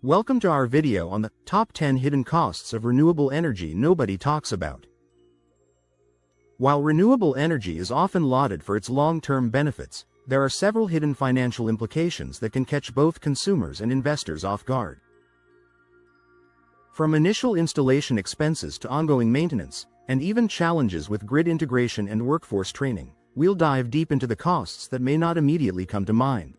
Welcome to our video on the top 10 hidden costs of renewable energy nobody talks about. While renewable energy is often lauded for its long-term benefits, there are several hidden financial implications that can catch both consumers and investors off guard. From initial installation expenses to ongoing maintenance, and even challenges with grid integration and workforce training, we'll dive deep into the costs that may not immediately come to mind.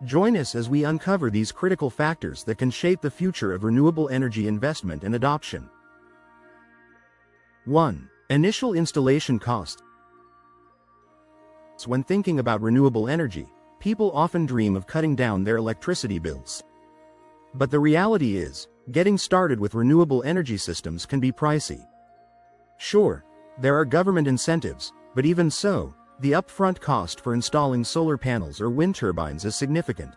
Join us as we uncover these critical factors that can shape the future of renewable energy investment and adoption. 1. Initial installation costs. When thinking about renewable energy, people often dream of cutting down their electricity bills. But the reality is, getting started with renewable energy systems can be pricey. Sure, there are government incentives, but even so, the upfront cost for installing solar panels or wind turbines is significant.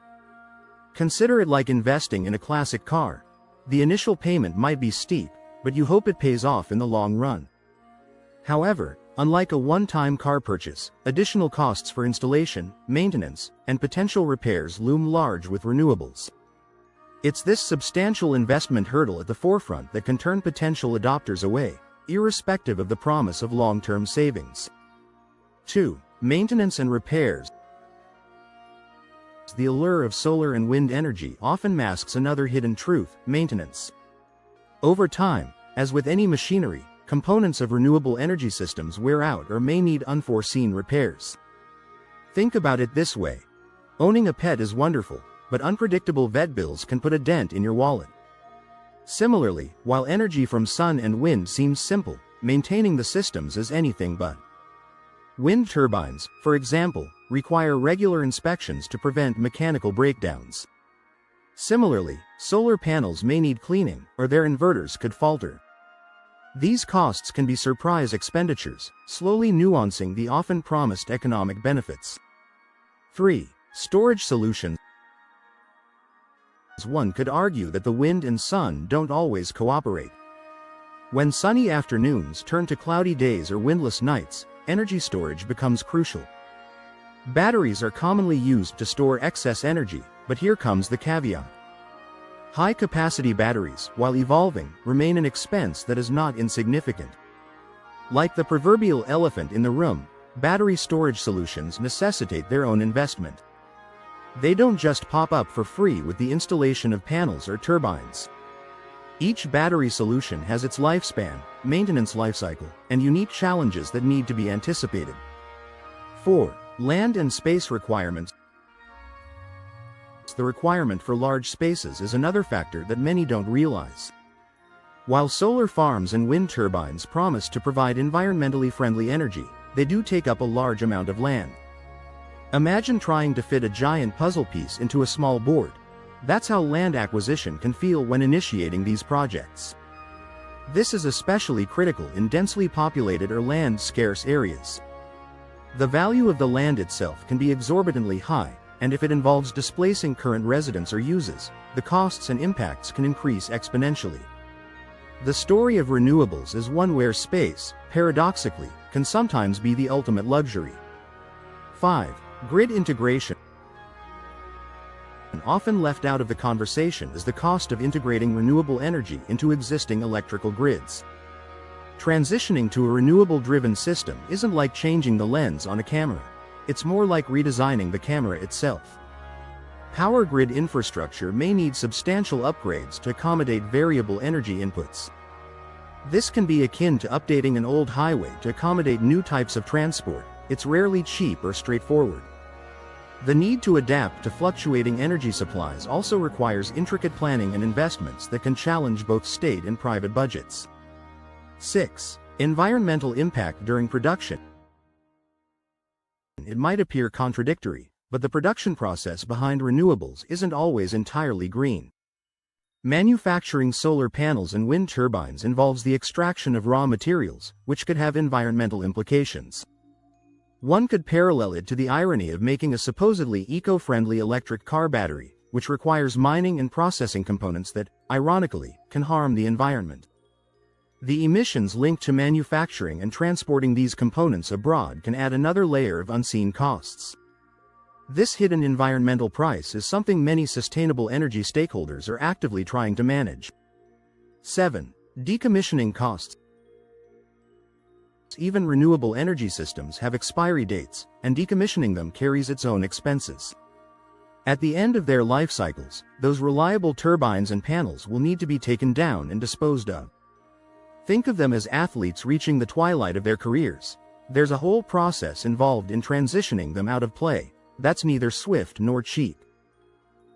Consider it like investing in a classic car. The initial payment might be steep, but you hope it pays off in the long run. However, unlike a one-time car purchase, additional costs for installation, maintenance, and potential repairs loom large with renewables. It's this substantial investment hurdle at the forefront that can turn potential adopters away, irrespective of the promise of long-term savings. 2. Maintenance and repairs. The allure of solar and wind energy often masks another hidden truth: maintenance. Over time, as with any machinery, components of renewable energy systems wear out or may need unforeseen repairs. Think about it this way. Owning a pet is wonderful, but unpredictable vet bills can put a dent in your wallet. Similarly, while energy from sun and wind seems simple, maintaining the systems is anything but. Wind turbines, for example, require regular inspections to prevent mechanical breakdowns. Similarly, solar panels may need cleaning, or their inverters could falter. These costs can be surprise expenditures, slowly nuancing the often promised economic benefits. 3. Storage solutions. One could argue that the wind and sun don't always cooperate. When sunny afternoons turn to cloudy days or windless nights, energy storage becomes crucial. Batteries are commonly used to store excess energy, but here comes the caveat. High-capacity batteries, while evolving, remain an expense that is not insignificant. Like the proverbial elephant in the room, battery storage solutions necessitate their own investment. They don't just pop up for free with the installation of panels or turbines. Each battery solution has its lifespan, maintenance lifecycle, and unique challenges that need to be anticipated. 4. Land and space requirements. The requirement for large spaces is another factor that many don't realize. While solar farms and wind turbines promise to provide environmentally friendly energy, they do take up a large amount of land. Imagine trying to fit a giant puzzle piece into a small board. That's how land acquisition can feel when initiating these projects. This is especially critical in densely populated or land-scarce areas. The value of the land itself can be exorbitantly high, and if it involves displacing current residents or uses, the costs and impacts can increase exponentially. The story of renewables is one where space, paradoxically, can sometimes be the ultimate luxury. 5. Grid integration. Often left out of the conversation is the cost of integrating renewable energy into existing electrical grids. Transitioning to a renewable-driven system isn't like changing the lens on a camera. It's more like redesigning the camera itself. Power grid infrastructure may need substantial upgrades to accommodate variable energy inputs. This can be akin to updating an old highway to accommodate new types of transport. It's rarely cheap or straightforward. The need to adapt to fluctuating energy supplies also requires intricate planning and investments that can challenge both state and private budgets. 6. Environmental impact during production. It might appear contradictory, but the production process behind renewables isn't always entirely green. Manufacturing solar panels and wind turbines involves the extraction of raw materials, which could have environmental implications. One could parallel it to the irony of making a supposedly eco-friendly electric car battery, which requires mining and processing components that, ironically, can harm the environment. The emissions linked to manufacturing and transporting these components abroad can add another layer of unseen costs. This hidden environmental price is something many sustainable energy stakeholders are actively trying to manage. 7. Decommissioning costs. Even renewable energy systems have expiry dates, and decommissioning them carries its own expenses. At the end of their life cycles, those reliable turbines and panels will need to be taken down and disposed of. Think of them as athletes reaching the twilight of their careers. There's a whole process involved in transitioning them out of play. That's neither swift nor cheap.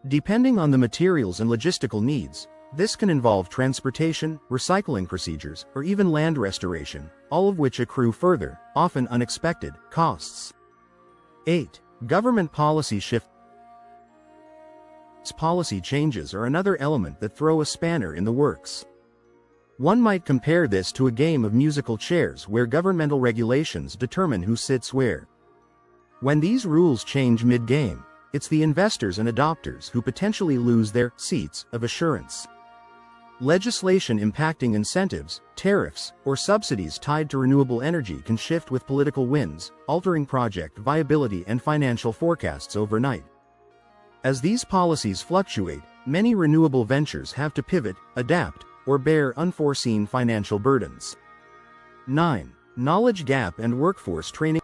Depending on the materials and logistical needs, this can involve transportation, recycling procedures, or even land restoration, all of which accrue further, often unexpected, costs. 8. Government policy shifts. Policy changes are another element that throw a spanner in the works. One might compare this to a game of musical chairs where governmental regulations determine who sits where. When these rules change mid-game, it's the investors and adopters who potentially lose their seats of assurance. Legislation impacting incentives, tariffs, or subsidies tied to renewable energy can shift with political winds, altering project viability and financial forecasts overnight. As these policies fluctuate, many renewable ventures have to pivot, adapt, or bear unforeseen financial burdens. 9. Knowledge gap and workforce training.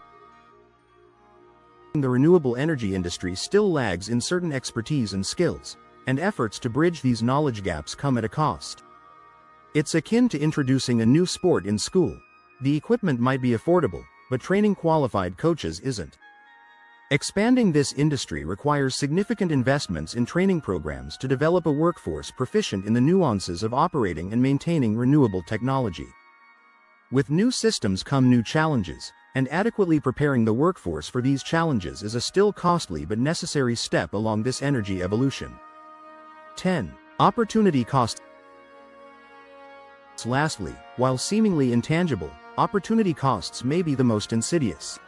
The renewable energy industry still lags in certain expertise and skills, and efforts to bridge these knowledge gaps come at a cost. It's akin to introducing a new sport in school. The equipment might be affordable, but training qualified coaches isn't. Expanding this industry requires significant investments in training programs to develop a workforce proficient in the nuances of operating and maintaining renewable technology. With new systems come new challenges, and adequately preparing the workforce for these challenges is a still costly but necessary step along this energy evolution. 10. Opportunity costs. Lastly, while seemingly intangible, opportunity costs may be the most insidious.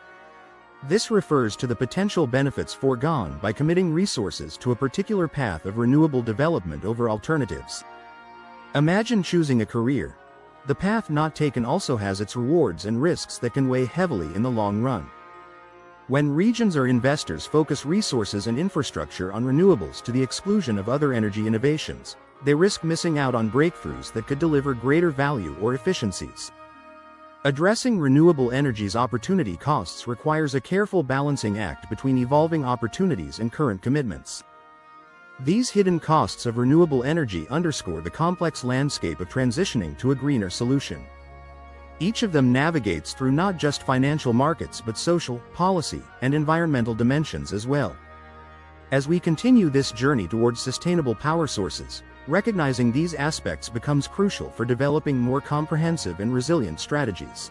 This refers to the potential benefits foregone by committing resources to a particular path of renewable development over alternatives. Imagine choosing a career. The path not taken also has its rewards and risks that can weigh heavily in the long run. When regions or investors focus resources and infrastructure on renewables to the exclusion of other energy innovations, they risk missing out on breakthroughs that could deliver greater value or efficiencies. Addressing renewable energy's opportunity costs requires a careful balancing act between evolving opportunities and current commitments. These hidden costs of renewable energy underscore the complex landscape of transitioning to a greener solution. Each of them navigates through not just financial markets but social, policy, and environmental dimensions as well. As we continue this journey towards sustainable power sources, recognizing these aspects becomes crucial for developing more comprehensive and resilient strategies.